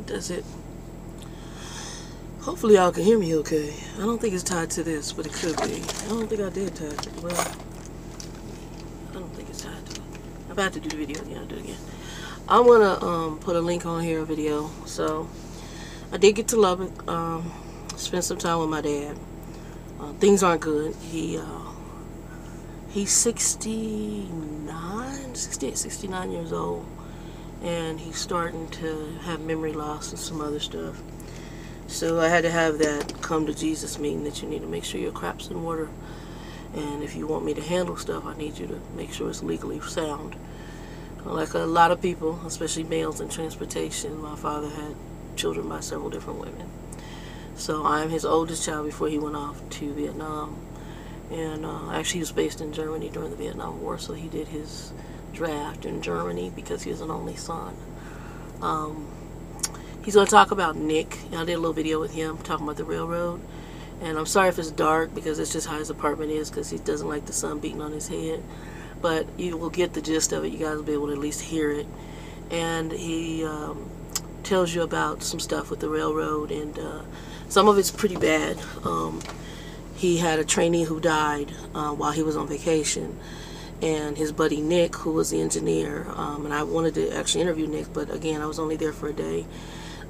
That's it. Hopefully y'all can hear me okay. I don't think it's tied to this, but it could be. I don't think I did tie it. Well, I don't think it's tied to it. I'm about to do the video again. I'll do it again. I'm gonna put a link on here, a video. So I did get to Lubbock, spend some time with my dad. Things aren't good. He's 69 years old, and he's starting to have memory loss and some other stuff. So I had to have that come to Jesus meeting that you need to make sure your crap's in order, and if you want me to handle stuff, I need you to make sure it's legally sound. Like a lot of people, especially males in transportation, my father had children by several different women. So I'm his oldest child before he went off to Vietnam. And actually he was based in Germany during the Vietnam War, so he did his draft in Germany because he was an only son. He's going to talk about Nick. I did a little video with him talking about the railroad. And I'm sorry if it's dark because it's just how his apartment is, because he doesn't like the sun beating on his head. But you will get the gist of it. You guys will be able to at least hear it. And he tells you about some stuff with the railroad, and some of it's pretty bad. He had a trainee who died while he was on vacation, and his buddy Nick, who was the engineer, and I wanted to actually interview Nick, but again, I was only there for a day.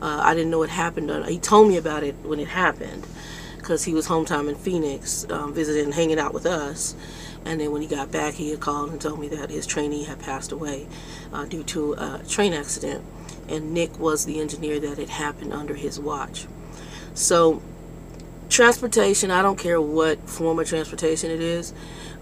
I didn't know what happened. He told me about it when it happened, because he was home time in Phoenix, visiting and hanging out with us. And then when he got back, he had called and told me that his trainee had passed away due to a train accident. And Nick was the engineer that it happened under his watch. So transportation, I don't care what form of transportation it is,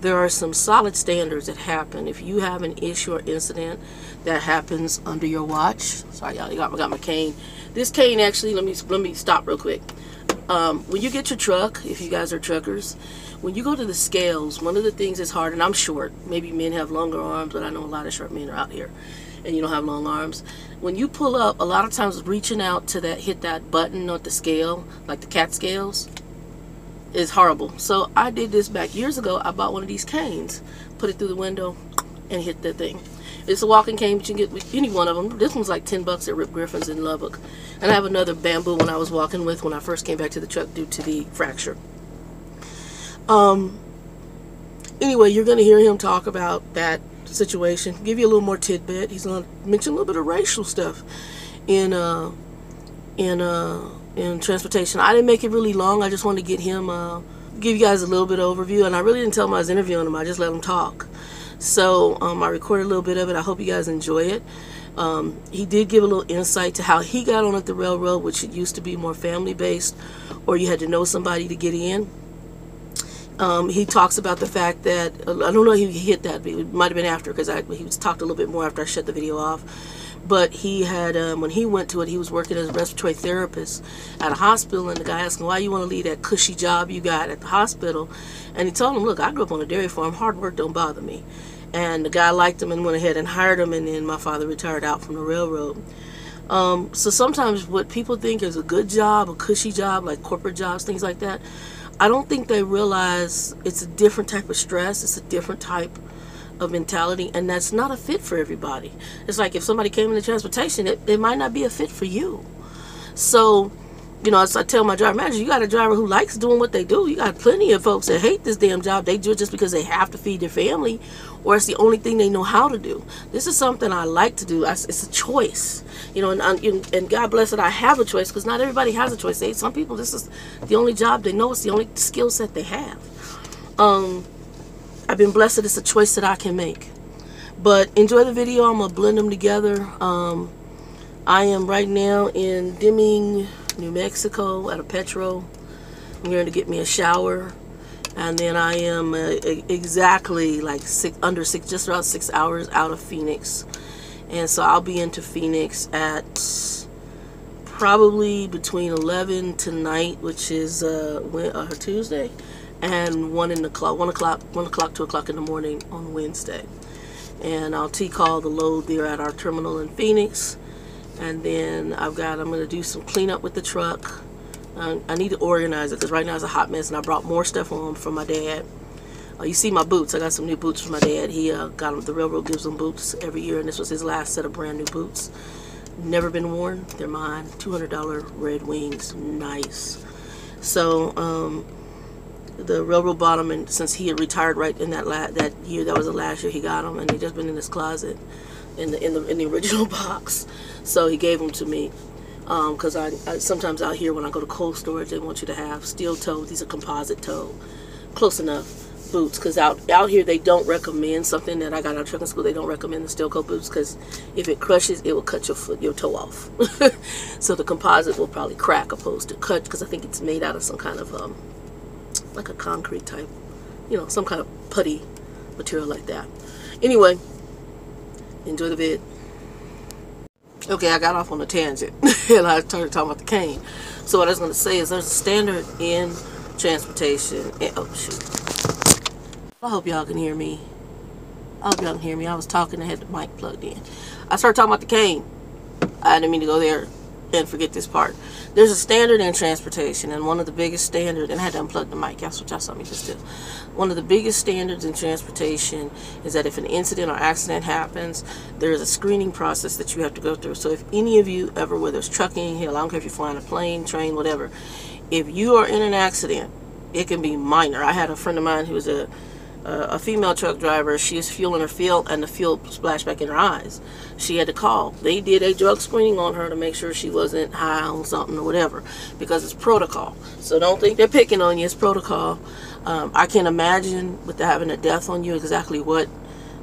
there are some solid standards that happen. If you have an issue or incident that happens under your watch, sorry y'all, I got my cane. This cane actually, let me stop real quick. When you get your truck, if you guys are truckers, when you go to the scales, one of the things that's hard, and I'm short, maybe men have longer arms, but I know a lot of short men are out here, and you don't have long arms. When you pull up, a lot of times reaching out to that, hit that button on the scale, like the cat scales, is horrible. So I did this back years ago. I bought one of these canes, put it through the window, and hit that thing. It's a walking cane, but you can get with any one of them. This one's like $10 at Rip Griffin's in Lubbock. And I have another bamboo one I was walking with when I first came back to the truck due to the fracture. Anyway, you're going to hear him talk about that situation. Give you a little more tidbit. He's going to mention a little bit of racial stuff in transportation. I didn't make it really long. I just wanted to get him, give you guys a little bit of overview. And I really didn't tell him I was interviewing him. I just let him talk. So I recorded a little bit of it. I hope you guys enjoy it. He did give a little insight to how he got on at the railroad, which it used to be more family-based, or you had to know somebody to get in. He talks about the fact that, I don't know if he hit that, but it might have been after, because he talked a little bit more after I shut the video off. But he had, when he went to it, he was working as a respiratory therapist at a hospital, and the guy asked him, why you want to leave that cushy job you got at the hospital? And he told him, look, I grew up on a dairy farm, hard work don't bother me. And the guy liked him and went ahead and hired him, and then my father retired out from the railroad. So sometimes what people think is a good job, a cushy job, like corporate jobs, things like that, I don't think they realize it's a different type of stress, it's a different type of mentality, and that's not a fit for everybody. It's like if somebody came into transportation, it might not be a fit for you. So, you know, as I tell my driver manager, you got a driver who likes doing what they do. You got plenty of folks that hate this damn job. They do it just because they have to feed their family, or it's the only thing they know how to do. This is something I like to do. It's a choice, you know, and God bless it, I have a choice, because not everybody has a choice. Some people, this is the only job they know. It's the only skill set they have. I've been blessed that it's a choice that I can make. But enjoy the video. I'm gonna blend them together. I am right now in Deming, New Mexico at a Petro. I'm going to get me a shower, and then I am exactly like just about 6 hours out of Phoenix, and so I'll be into Phoenix at probably between 11 tonight, which is Tuesday, and 1 o'clock, 2 o'clock in the morning on Wednesday. And I'll call the load there at our terminal in Phoenix. And then I'm going to do some cleanup with the truck. I need to organize it because right now it's a hot mess, and I brought more stuff home from my dad. You see my boots. I got some new boots from my dad. He got them. The railroad gives them boots every year, and this was his last set of brand new boots. Never been worn. They're mine. $200 Red Wings. Nice. So the railroad bought them, and since he had retired right in that year, that was the last year he got them, and they just been in his closet in the original box. So he gave them to me because I sometimes out here when I go to cold storage, they want you to have steel toe. These are composite toe, close enough boots, because out here they don't recommend something that I got out of trucking school. They don't recommend the steel toe boots because if it crushes, it will cut your toe off. So the composite will probably crack opposed to cut, because I think it's made out of some kind of like a concrete type, some kind of putty material like that. Anyway, enjoy the vid. Okay, I got off on a tangent and I started talking about the cane. So what I was going to say is there's a standard in transportation. Oh shoot! I hope y'all can hear me. I hope y'all can hear me. I was talking and had the mic plugged in. I started talking about the cane. I didn't mean to go there and forget this part. There's a standard in transportation, and one of the biggest standards, and I had to unplug the mic, that's what y'all saw me just do. One of the biggest standards in transportation is that if an incident or accident happens, there's a screening process that you have to go through. So if any of you ever, whether it's trucking, hell, I don't care if you're flying a plane, train, whatever, if you are in an accident, it can be minor. I had a friend of mine who was a female truck driver. She was fueling her field, and the fuel splashed back in her eyes. She had to call. They did a drug screening on her to make sure she wasn't high on something or whatever, because it's protocol. So don't think they're picking on you. It's protocol. I can't imagine with having a death on you exactly what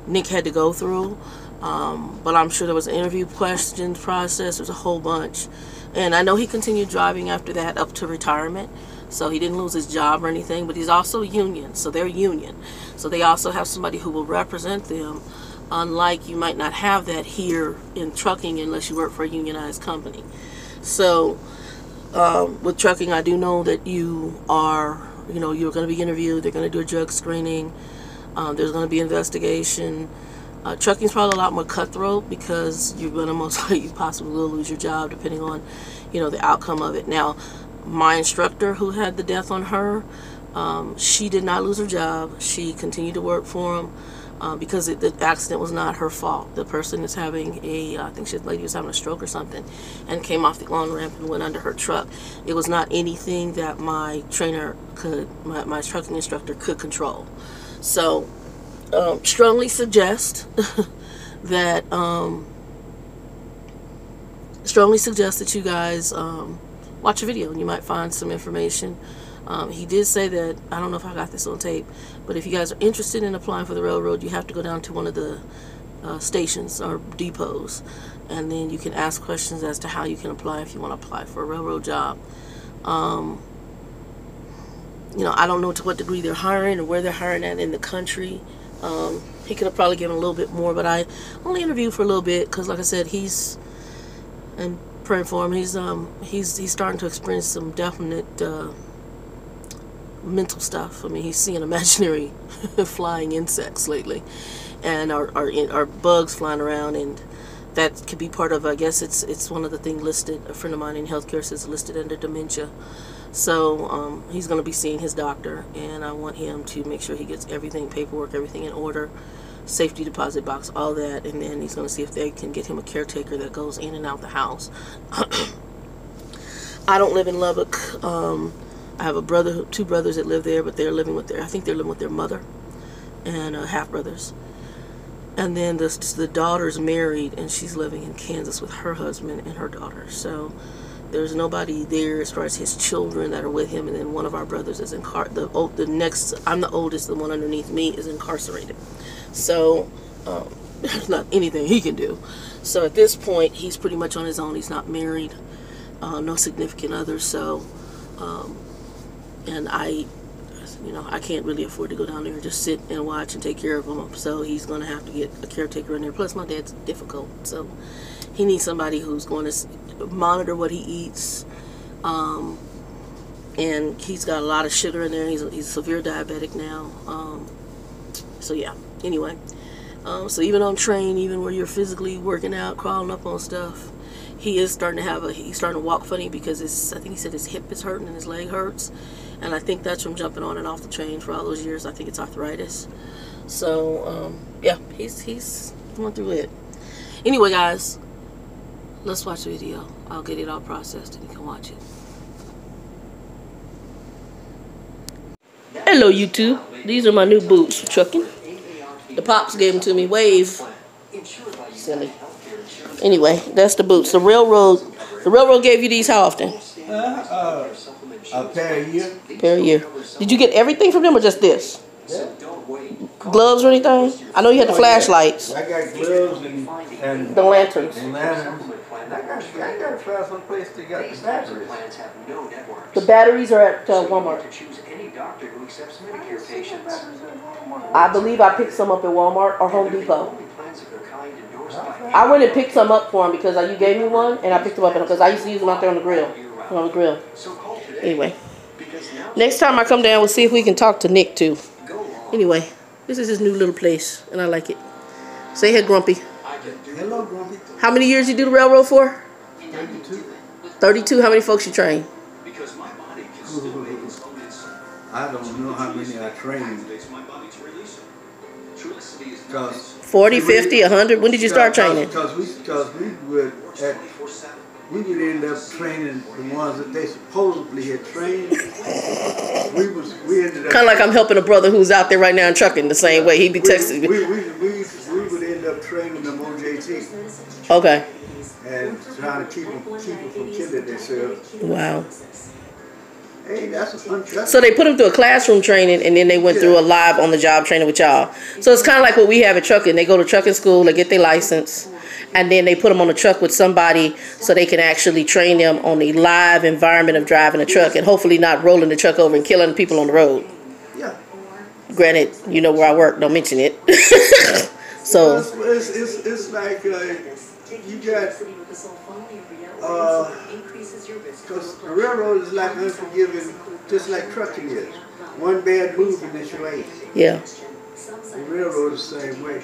Nick had to go through, but I'm sure there was an interview questions process. There's a whole bunch, and I know he continued driving after that up to retirement. So he didn't lose his job or anything, but he's also union, so they're union. So they also have somebody who will represent them, unlike you might not have that here in trucking unless you work for a unionized company. So with trucking, I do know that you are, you're going to be interviewed. They're going to do a drug screening. There's going to be investigation. Trucking is probably a lot more cutthroat because you're going to most likely possibly will lose your job depending on, the outcome of it. Now, my instructor who had the death on her, she did not lose her job. She continued to work for him because the accident was not her fault. The person is having I think the lady was having a stroke or something and came off the on-ramp and went under her truck. It was not anything that my trainer my trucking instructor could control. So strongly suggest that you guys watch a video and you might find some information. He did say that, I don't know if I got this on tape, but if you guys are interested in applying for the railroad, you have to go down to one of the stations or depots, and then you can ask questions as to how you can apply if you want to apply for a railroad job. I don't know to what degree they're hiring or where they're hiring at in the country. He could have probably given a little bit more, but I only interviewed for a little bit because, like I said, and praying for him, he's starting to experience some definite mental stuff. I mean, he's seeing imaginary flying insects lately, and our bugs flying around, and that could be part of, I guess it's one of the things listed. A friend of mine in healthcare says listed under dementia. So he's going to be seeing his doctor, and I want him to make sure he gets everything, paperwork, everything in order, safety deposit box, all that, and then he's going to see if they can get him a caretaker that goes in and out the house. I don't live in Lubbock. I have two brothers that live there, but I think they're living with their mother and half brothers. And then the daughter's married, and she's living in Kansas with her husband and her daughter. So there's nobody there as far as his children that are with him, and then one of our brothers is I'm the oldest, the one underneath me is incarcerated. So there's not anything he can do. So at this point, he's pretty much on his own. He's not married, no significant others. So, and I can't really afford to go down there and just sit and watch and take care of him. So he's going to have to get a caretaker in there. Plus, my dad's difficult, so he needs somebody who's going to monitor what he eats. And he's got a lot of sugar in there. He's severe diabetic now. So yeah. Anyway, so even on train, even where you're physically working out, crawling up on stuff, he's starting to walk funny because I think he said his hip is hurting and his leg hurts, and I think that's from jumping on and off the train for all those years. I think it's arthritis. So yeah, he's going through it. Anyway, guys, Let's watch the video. I'll get it all processed and you can watch it. Hello, YouTube. These are my new boots for trucking. The Pops gave them to me. Wave. Silly. Anyway, that's the boots. The railroad gave you these how often? A pair a year. Pair a year. Did you get everything from them or just this? Yeah. Gloves or anything? I know you had the flashlights. I got gloves and The lanterns. and lanterns. I got to find some place to get the batteries. The batteries are at Walmart. I believe I picked some up at Walmart or Home Depot. I went and picked some up for him because you gave me one, and I picked them up because I used to use them out there on the grill. Anyway, next time I come down, we'll see if we can talk to Nick too. Anyway, this is his new little place, and I like it. Say hey, Grumpy. Hello, Grumpy. How many years you do the railroad for? 32. 32. How many folks you train? I don't know how many I trained. 40, 50, 100? When did you start training? Because we would end up training the ones that they supposedly had trained. We ended up Kind of like I'm helping a brother who's out there right now in trucking the same way. He'd be texting me. We would end up training them on JT. Okay. And trying to keep them from killing themselves. Wow. Hey, that's a fun truck. So they put them through a classroom training, and then they went through a live on-the-job training with y'all. So it's kind of like what we have at trucking. They go to trucking school, they get their license, and then they put them on a truck with somebody so they can actually train them on the live environment of driving a truck and hopefully not rolling the truck over and killing people on the road. Yeah. Granted, you know where I work. Don't mention it. So it's like you got because the railroad is like Unforgiving, just like trucking is. One bad move and it's your ace. Yeah. The railroad is the same way.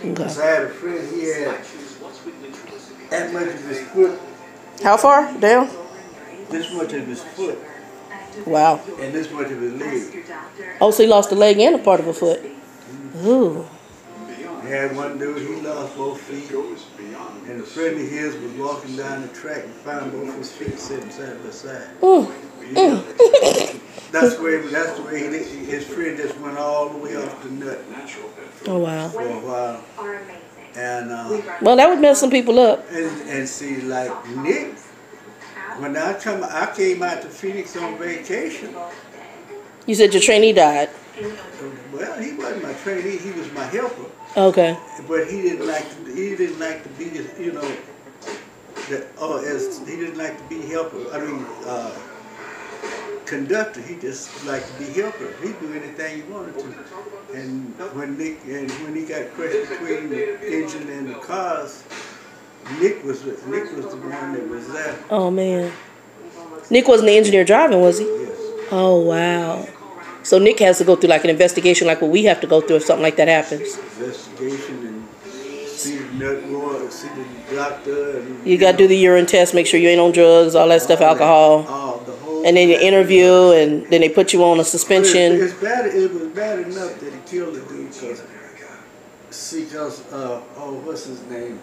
Okay. I had a friend, he had that much of his foot. How far down? This much of his foot. Wow. And this much of his leg. Oh, so he lost a leg and a part of a foot. Ooh. He had one dude, he lost both feet. And a friend of his was walking down the track and found both his feet sitting side by side. That's the way his friend just went all the way off the nut. Oh, wow. For a while. And well, that would mess some people up. And see, like Nick, when I came out to Phoenix on vacation. You said your trainee died. Well, he wasn't my trainee; he was my helper. Okay. But he didn't like to be, you know, he didn't like to be helper. I mean, conductor. He just liked to be helper. He'd do anything he wanted to. And when he got crushed between the engine and the cars, Nick was the one that was there. Oh man. Nick wasn't the engineer driving, was he? Yes. Oh wow. So Nick has to go through like an investigation like what we have to go through if something like that happens. Investigation and see the nut roar, see the doctor. And, you got to do the urine test, make sure you ain't on drugs, all that stuff, alcohol. The whole and then you interview, and then they put you on a suspension. It was bad enough that he killed the dude because, what's his name?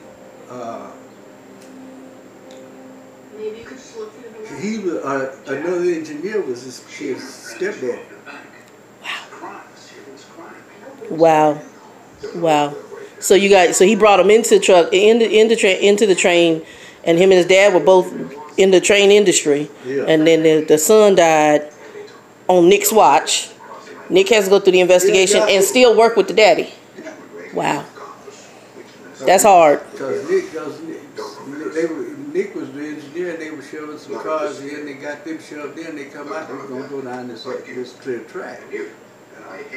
He was another engineer was his stepdad. Wow. Wow. So he brought him into the truck, into the train, and him and his dad were both in the train industry. Yeah. And then the son died on Nick's watch. Nick has to go through the investigation and still work with the daddy. Wow. That's hard. Because Nick was the engineer, and they were shoving some cars in. They got them shoved in. They come out. They were gonna go down this clear track.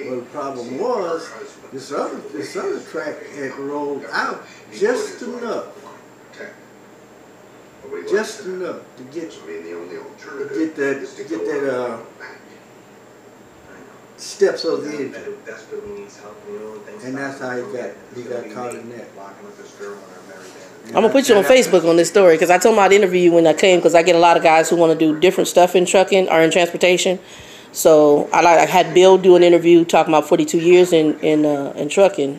Well, the problem was this other track had rolled out just enough to get that steps of the engine, and that's how he got caught in that. I'm gonna put you on Facebook on this story because I told him I'd interview you when I came because I get a lot of guys who want to do different stuff in trucking or in transportation. So I had Bill do an interview talking about 42 years in trucking,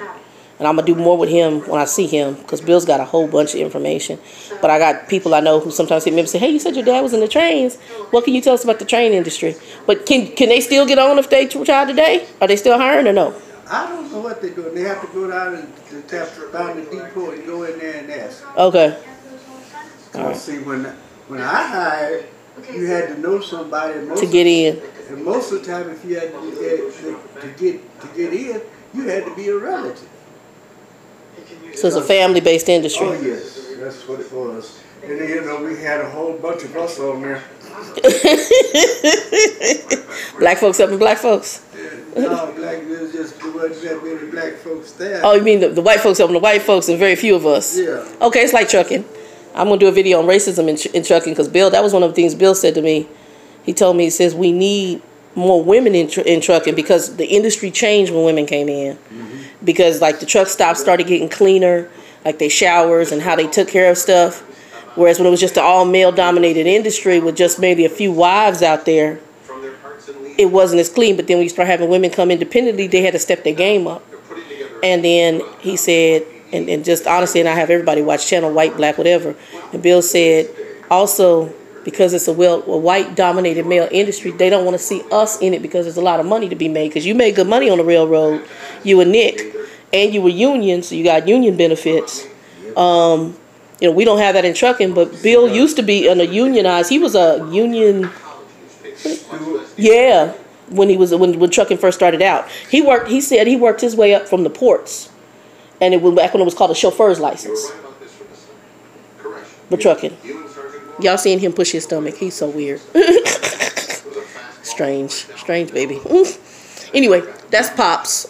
And I'm going to do more with him when I see him, because Bill's got a whole bunch of information. But I got people I know who sometimes hit me up and say, hey, you said your dad was in the trains. What can you tell us about the train industry? But can they still get on if they try today? Are they still hiring or no? I don't know what they're doing. They have to go down and down the depot and go in there and ask. Okay. All right. See, when I hired, you had to know somebody to get in. And most of the time, if you had to get in, you had to be a relative. So it's a family-based industry. Oh yes, that's what it was. And then, you know, we had a whole bunch of us on there. Black folks helping black folks. No, it was just there wasn't that many black folks there. Oh, you mean the white folks helping the white folks and very few of us? Yeah. Okay, it's like trucking. I'm going to do a video on racism in trucking, because Bill, that was one of the things Bill said to me. He told me, he says, we need more women in trucking, because the industry changed when women came in. Mm-hmm. Because, like, the truck stops started getting cleaner, like they showers and how they took care of stuff. Whereas when it was just an all-male-dominated industry with just maybe a few wives out there, it wasn't as clean. But then when you start having women come independently, they had to step their game up. And then he said, and just honestly, and I have everybody watch channel, white, black, whatever. And Bill said, also, because it's a white-dominated male industry, they don't want to see us in it, because there's a lot of money to be made. Because you made good money on the railroad, you and Nick, and you were union, so you got union benefits. You know, we don't have that in trucking, but Bill used to be in a unionized. He was a union. Yeah, when trucking first started out, he said he worked his way up from the ports, and it was back when it was called a chauffeur's license for trucking. Y'all seen him push his stomach? He's so weird. Strange baby. Anyway, that's Pops.